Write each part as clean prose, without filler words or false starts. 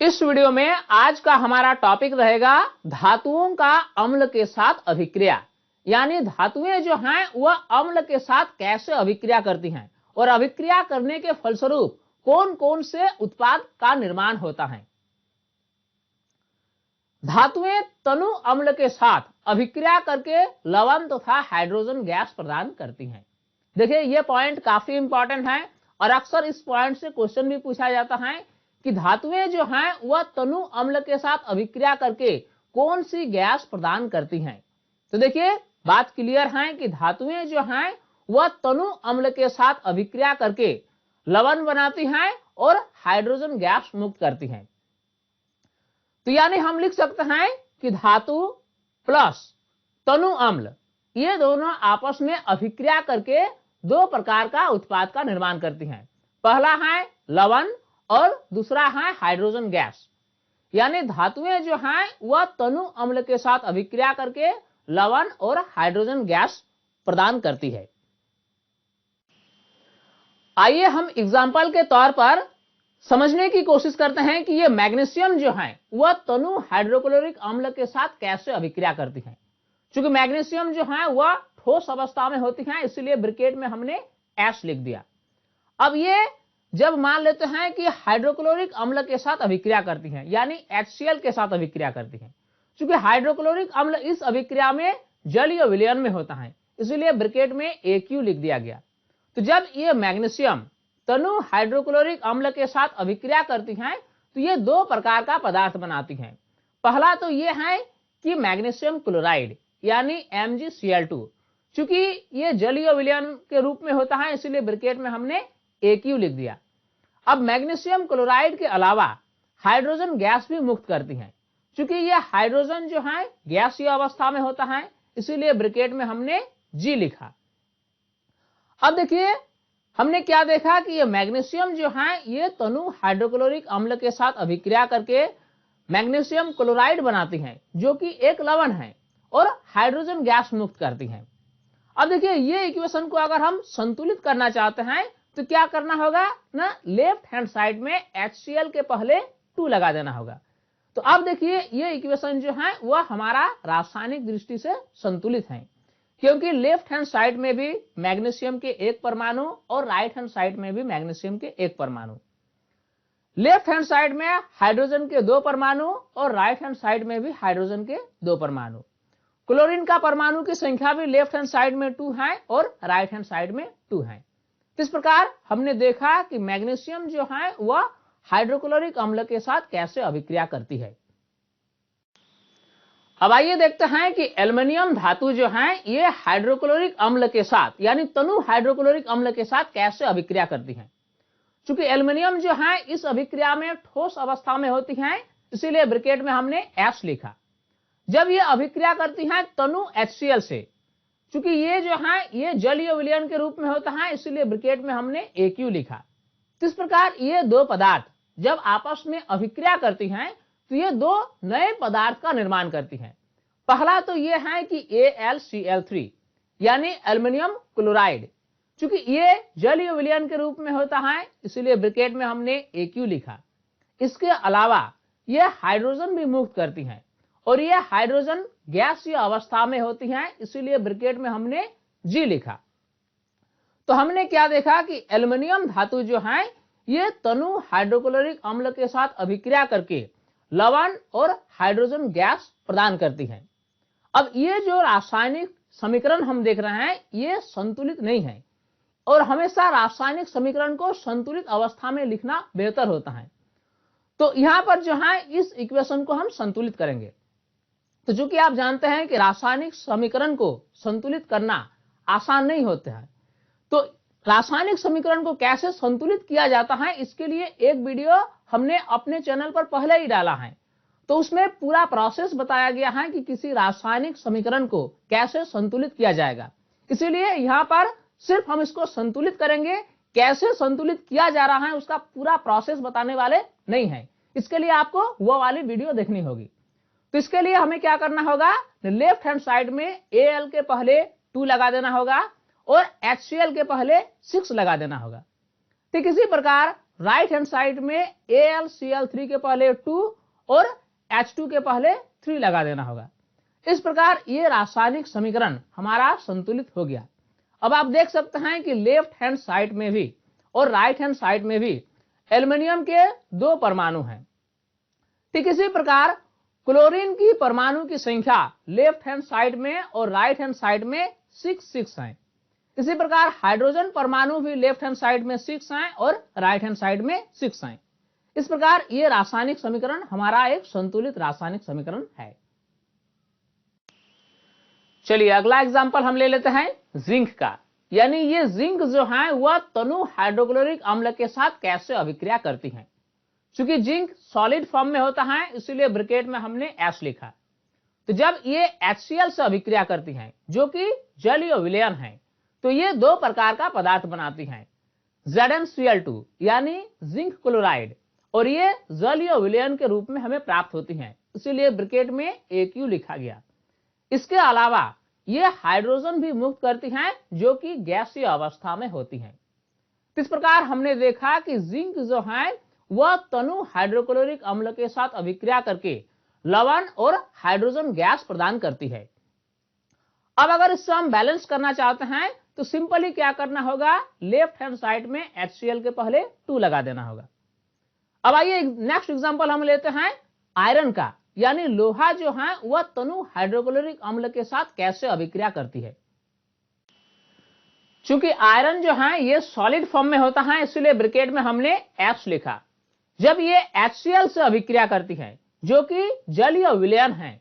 इस वीडियो में आज का हमारा टॉपिक रहेगा धातुओं का अम्ल के साथ अभिक्रिया, यानी धातुएं जो हैं वह अम्ल के साथ कैसे अभिक्रिया करती हैं और अभिक्रिया करने के फलस्वरूप कौन कौन से उत्पाद का निर्माण होता है। धातुएं तनु अम्ल के साथ अभिक्रिया करके लवण तथा हाइड्रोजन गैस प्रदान करती हैं। देखिए ये पॉइंट काफी इंपॉर्टेंट है और अक्सर इस पॉइंट से क्वेश्चन भी पूछा जाता है कि धातुएं जो हैं वह तनु अम्ल के साथ अभिक्रिया करके कौन सी गैस प्रदान करती हैं। तो देखिए बात क्लियर है कि धातुएं जो हैं वह तनु अम्ल के साथ अभिक्रिया करके लवण बनाती हैं और हाइड्रोजन गैस मुक्त करती हैं। तो यानी हम लिख सकते हैं कि धातु प्लस तनु अम्ल ये दोनों आपस में अभिक्रिया करके दो प्रकार का उत्पाद का निर्माण करती हैं। पहला है लवण और दूसरा है हाइड्रोजन गैस। यानी धातुएं जो हैं वह तनु अम्ल के साथ अभिक्रिया करके लवण और हाइड्रोजन गैस प्रदान करती है। आइए हम एग्जाम्पल के तौर पर समझने की कोशिश करते हैं कि ये मैग्नीशियम जो है वह तनु हाइड्रोक्लोरिक अम्ल के साथ कैसे अभिक्रिया करती है। चूंकि मैग्नीशियम जो है वह ठोस अवस्था में होती है, इसलिए ब्रैकेट में हमने एस लिख दिया। अब ये जब मान लेते हैं कि हाइड्रोक्लोरिक अम्ल के साथ अभिक्रिया करती हैं, यानी HCl के साथ अभिक्रिया करती हैं। चूंकि हाइड्रोक्लोरिक अम्ल इस अभिक्रिया में जलीय विलयन में होता है, इसलिए ब्रैकेट में AQ लिख दिया गया। तो जब ये मैग्नीशियम तनु हाइड्रोक्लोरिक अम्ल के साथ अभिक्रिया करती हैं तो ये दो प्रकार का पदार्थ बनाती हैं। पहला तो ये है कि मैग्नीशियम क्लोराइड यानी MgCl2। चूंकि ये जलीय विलयन के रूप में होता है, इसलिए ब्रैकेट में हमने AQ लिख दिया। अब मैग्नीशियम क्लोराइड के अलावा हाइड्रोजन गैस भी मुक्त करती हैं। चूंकि यह हाइड्रोजन जो है गैसीय अवस्था में होता है, इसीलिए ब्रैकेट में हमने G लिखा। अब देखिए हमने क्या देखा कि ये मैग्नीशियम जो है ये तनु हाइड्रोक्लोरिक अम्ल के साथ अभिक्रिया करके मैग्नीशियम क्लोराइड बनाती हैं, जो कि एक लवण है और हाइड्रोजन गैस मुक्त करती हैं। अब देखिए ये इक्वेशन को अगर हम संतुलित करना चाहते हैं तो क्या करना होगा ना, लेफ्ट हैंड साइड में HCl के पहले 2 लगा देना होगा। तो अब देखिए ये इक्वेशन जो है वह हमारा रासायनिक दृष्टि से संतुलित है, क्योंकि लेफ्ट हैंड साइड में भी मैग्नीशियम के एक परमाणु और राइट हैंड साइड में भी मैग्नीशियम के एक परमाणु। लेफ्ट हैंड साइड में हाइड्रोजन के 2 परमाणु और राइट हैंड साइड में भी हाइड्रोजन के 2 परमाणु। क्लोरीन का परमाणु की संख्या भी लेफ्ट हैंड साइड में 2 है और राइट हैंड साइड में 2 है। इस प्रकार हमने देखा कि मैग्नीशियम जो है वह हाइड्रोक्लोरिक अम्ल के साथ कैसे अभिक्रिया करती है। अब आइए देखते हैं कि एल्युमिनियम धातु जो है ये हाइड्रोक्लोरिक अम्ल के साथ यानी तनु हाइड्रोक्लोरिक अम्ल के साथ कैसे अभिक्रिया करती है। चूंकि एल्युमिनियम जो है इस अभिक्रिया में ठोस अवस्था में होती है, इसीलिए ब्रैकेट में हमने S लिखा। जब ये अभिक्रिया करती है तनु HCl से, चूंकि ये जो है ये जलीय विलयन के रूप में होता है, इसलिए ब्रैकेट में हमने AQ लिखा। इस प्रकार ये दो पदार्थ जब आपस में अभिक्रिया करती हैं तो ये दो नए पदार्थ का निर्माण करती हैं। पहला तो ये है कि AlCl3 यानी एल्युमिनियम क्लोराइड। चूंकि ये जलीय विलयन के रूप में होता है, इसलिए ब्रैकेट में हमने AQ लिखा। इसके अलावा ये हाइड्रोजन भी मुक्त करती हैं और ये हाइड्रोजन गैसीय अवस्था में होती हैं, इसीलिए ब्रैकेट में हमने G लिखा। तो हमने क्या देखा कि एल्युमिनियम धातु जो है ये तनु हाइड्रोक्लोरिक अम्ल के साथ अभिक्रिया करके लवण और हाइड्रोजन गैस प्रदान करती है। अब ये जो रासायनिक समीकरण हम देख रहे हैं ये संतुलित नहीं है और हमेशा रासायनिक समीकरण को संतुलित अवस्था में लिखना बेहतर होता है। तो यहां पर जो है इस इक्वेशन को हम संतुलित करेंगे। तो चूंकि आप जानते हैं कि रासायनिक समीकरण को संतुलित करना आसान नहीं होता है, तो रासायनिक समीकरण को कैसे संतुलित किया जाता है इसके लिए एक वीडियो हमने अपने चैनल पर पहले ही डाला है। तो उसमें पूरा प्रोसेस बताया गया है कि किसी रासायनिक समीकरण को कैसे संतुलित किया जाएगा। इसीलिए यहाँ पर सिर्फ हम इसको संतुलित करेंगे, कैसे संतुलित किया जा रहा है उसका पूरा प्रोसेस बताने वाले नहीं है। इसके लिए आपको वो वाली वीडियो देखनी होगी। तो इसके लिए हमें क्या करना होगा, लेफ्ट हैंड साइड में Al के पहले 2 लगा देना होगा और HCl के पहले 6 लगा देना होगा। ठीक इसी प्रकार राइट हैंड साइड में AlCl3 के पहले 2 और H2 के पहले 3 लगा देना होगा। इस प्रकार ये रासायनिक समीकरण हमारा संतुलित हो गया। अब आप देख सकते हैं कि लेफ्ट हैंड साइड में भी और राइट हैंड साइड में भी एल्युमिनियम के 2 परमाणु हैं। ठीक इसी प्रकार क्लोरीन की परमाणु की संख्या लेफ्ट हैंड साइड में और राइट हैंड साइड में 6 है। इसी प्रकार हाइड्रोजन परमाणु भी लेफ्ट हैंड साइड में 6 हैं और राइट हैंड साइड में 6 हैं। इस प्रकार ये रासायनिक समीकरण हमारा एक संतुलित रासायनिक समीकरण है। चलिए अगला एग्जांपल हम ले लेते हैं जिंक का। यानी ये जिंक जो है वह तनु हाइड्रोक्लोरिक अम्ल के साथ कैसे अभिक्रिया करती है। चूंकि जिंक सॉलिड फॉर्म में होता है इसलिए ब्रैकेट में हमने S लिखा। तो जब ये HCl से अभिक्रिया करती हैं जो कि जलीय विलयन है तो ये 2 प्रकार का पदार्थ बनाती हैं, ZnCl2 यानी जिंक क्लोराइड, और ये जलीय विलयन के रूप में हमें प्राप्त होती हैं, इसीलिए ब्रैकेट में Aq लिखा गया। इसके अलावा ये हाइड्रोजन भी मुक्त करती हैं जो कि गैसीय अवस्था में होती हैं। इस प्रकार हमने देखा कि जिंक जो है वह तनु हाइड्रोक्लोरिक अम्ल के साथ अभिक्रिया करके लवण और हाइड्रोजन गैस प्रदान करती है। अब अगर इससे हम बैलेंस करना चाहते हैं तो सिंपली क्या करना होगा, लेफ्ट हैंड साइड में HCl के पहले 2 लगा देना होगा। अब आइए नेक्स्ट एग्जांपल हम लेते हैं आयरन का। यानी लोहा जो है वह तनु हाइड्रोक्लोरिक अम्ल के साथ कैसे अभिक्रिया करती है। चूंकि आयरन जो है ये सॉलिड फॉर्म में होता है इसलिए ब्रैकेट में हमने F लिखा। जब ये HCl से अभिक्रिया करती है जो कि जलीय विलयन है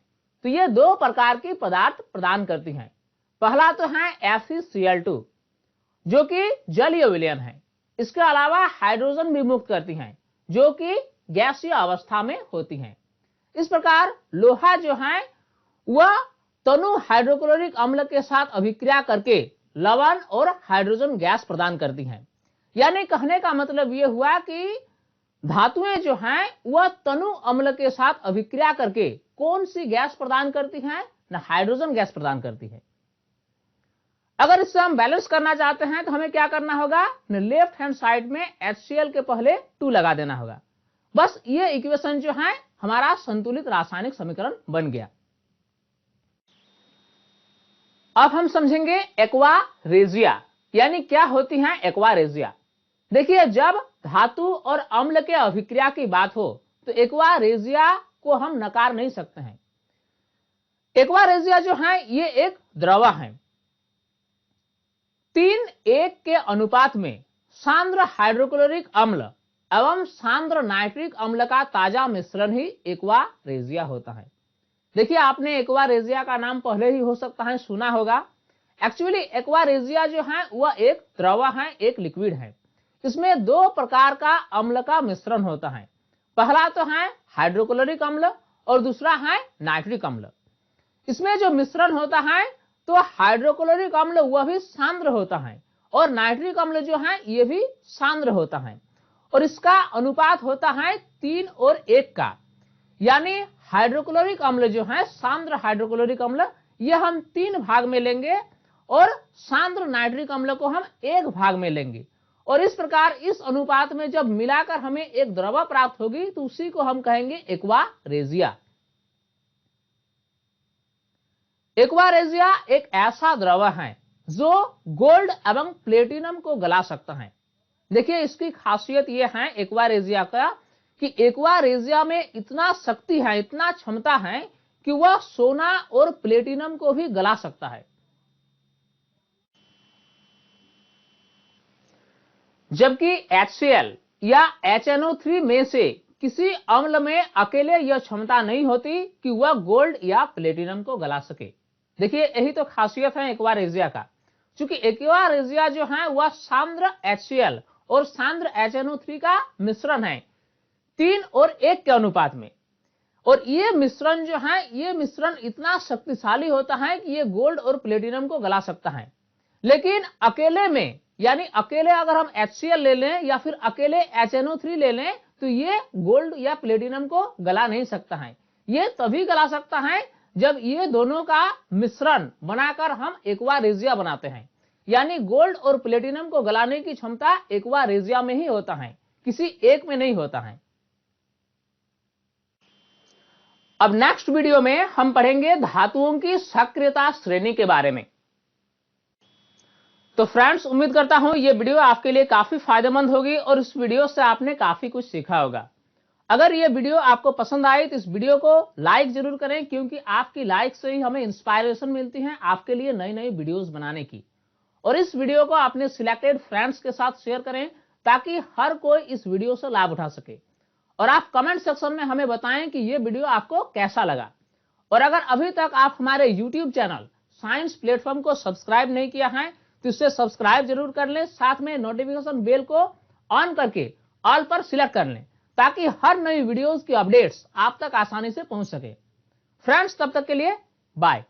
तो ये 2 प्रकार की पदार्थ प्रदान करती हैं। पहला तो है FeCl2 जो कि जलीय विलयन है। इसके अलावा हाइड्रोजन भी मुक्त करती हैं जो कि गैसीय अवस्था में होती हैं। इस प्रकार लोहा जो है वह तनु हाइड्रोक्लोरिक अम्ल के साथ अभिक्रिया करके लवण और हाइड्रोजन गैस प्रदान करती हैं। यानी कहने का मतलब यह हुआ कि धातुएं जो हैं वह तनु अम्ल के साथ अभिक्रिया करके कौन सी गैस प्रदान करती हैं, ना हाइड्रोजन गैस प्रदान करती है। अगर इससे हम बैलेंस करना चाहते हैं तो हमें क्या करना होगा, लेफ्ट हैंड साइड में HCl के पहले 2 लगा देना होगा। बस ये इक्वेशन जो है हमारा संतुलित रासायनिक समीकरण बन गया। अब हम समझेंगे एक्वा रेजिया। यानी क्या होती है एक्वा रेजिया। देखिए जब धातु और अम्ल के अभिक्रिया की बात हो तो एक्वा रेजिया को हम नकार नहीं सकते हैं। एक्वा रेजिया जो है ये एक द्रव है। 3:1 के अनुपात में सांद्र हाइड्रोक्लोरिक अम्ल एवं सांद्र नाइट्रिक अम्ल का ताजा मिश्रण ही एक्वा रेजिया होता है। देखिए आपने एक्वा रेजिया का नाम पहले ही हो सकता है सुना होगा। एक्चुअली एक्वा रेजिया जो है वह एक द्रव है, एक लिक्विड है। इसमें 2 प्रकार का अम्ल का मिश्रण होता है। पहला तो है हाइड्रोक्लोरिक अम्ल और दूसरा है नाइट्रिक अम्ल। इसमें जो मिश्रण होता है तो हाइड्रोक्लोरिक अम्ल वह भी सांद्र होता है और नाइट्रिक अम्ल जो है ये भी सांद्र होता है और इसका अनुपात होता है 3:1 का। यानी हाइड्रोक्लोरिक अम्ल जो है सांद्र हाइड्रोक्लोरिक अम्ल ये हम 3 भाग में लेंगे और सांद्र नाइट्रिक अम्ल को हम 1 भाग में लेंगे और इस प्रकार इस अनुपात में जब मिलाकर हमें एक द्रव प्राप्त होगी तो उसी को हम कहेंगे एक्वा रेजिया। एक्वा रेजिया एक ऐसा द्रव है जो गोल्ड एवं प्लेटिनम को गला सकता है। देखिए इसकी खासियत यह है एक्वा रेजिया का कि एक्वा रेजिया में इतना शक्ति है, इतना क्षमता है कि वह सोना और प्लेटिनम को भी गला सकता है। जबकि HCl या HNO3 में से किसी अम्ल में अकेले यह क्षमता नहीं होती कि वह गोल्ड या प्लेटिनम को गला सके। देखिए यही तो खासियत है एक्वा रेजिया का। क्योंकि एक्वा रेजिया जो है वह सांद्र HCl और सांद्र HNO3 का मिश्रण है 3:1 के अनुपात में। और ये मिश्रण जो है ये मिश्रण इतना शक्तिशाली होता है कि ये गोल्ड और प्लेटिनम को गला सकता है। लेकिन अकेले में यानी अकेले अगर हम HCl ले लें या फिर अकेले HNO3 ले लें तो ये गोल्ड या प्लेटिनम को गला नहीं सकता है। ये तभी गला सकता है जब ये दोनों का मिश्रण बनाकर हम एक्वा रेजिया बनाते हैं। यानी गोल्ड और प्लेटिनम को गलाने की क्षमता एक्वा रेजिया में ही होता है किसी एक में नहीं होता है। अब नेक्स्ट वीडियो में हम पढ़ेंगे धातुओं की सक्रियता श्रेणी के बारे में। तो फ्रेंड्स, उम्मीद करता हूं ये वीडियो आपके लिए काफी फायदेमंद होगी और इस वीडियो से आपने काफी कुछ सीखा होगा। अगर ये वीडियो आपको पसंद आई तो इस वीडियो को लाइक जरूर करें, क्योंकि आपकी लाइक से ही हमें इंस्पायरेशन मिलती है आपके लिए नई नई वीडियोस बनाने की। और इस वीडियो को अपने सिलेक्टेड फ्रेंड्स के साथ शेयर करें ताकि हर कोई इस वीडियो से लाभ उठा सके। और आप कमेंट सेक्शन में हमें बताएं कि ये वीडियो आपको कैसा लगा। और अगर अभी तक आप हमारे यूट्यूब चैनल साइंस प्लेटफॉर्म को सब्सक्राइब नहीं किया है तो इसे सब्सक्राइब जरूर कर लें, साथ में नोटिफिकेशन बेल को ऑन करके ऑल पर सिलेक्ट कर लें ताकि हर नई वीडियोस की अपडेट्स आप तक आसानी से पहुंच सके। फ्रेंड्स, तब तक के लिए बाय।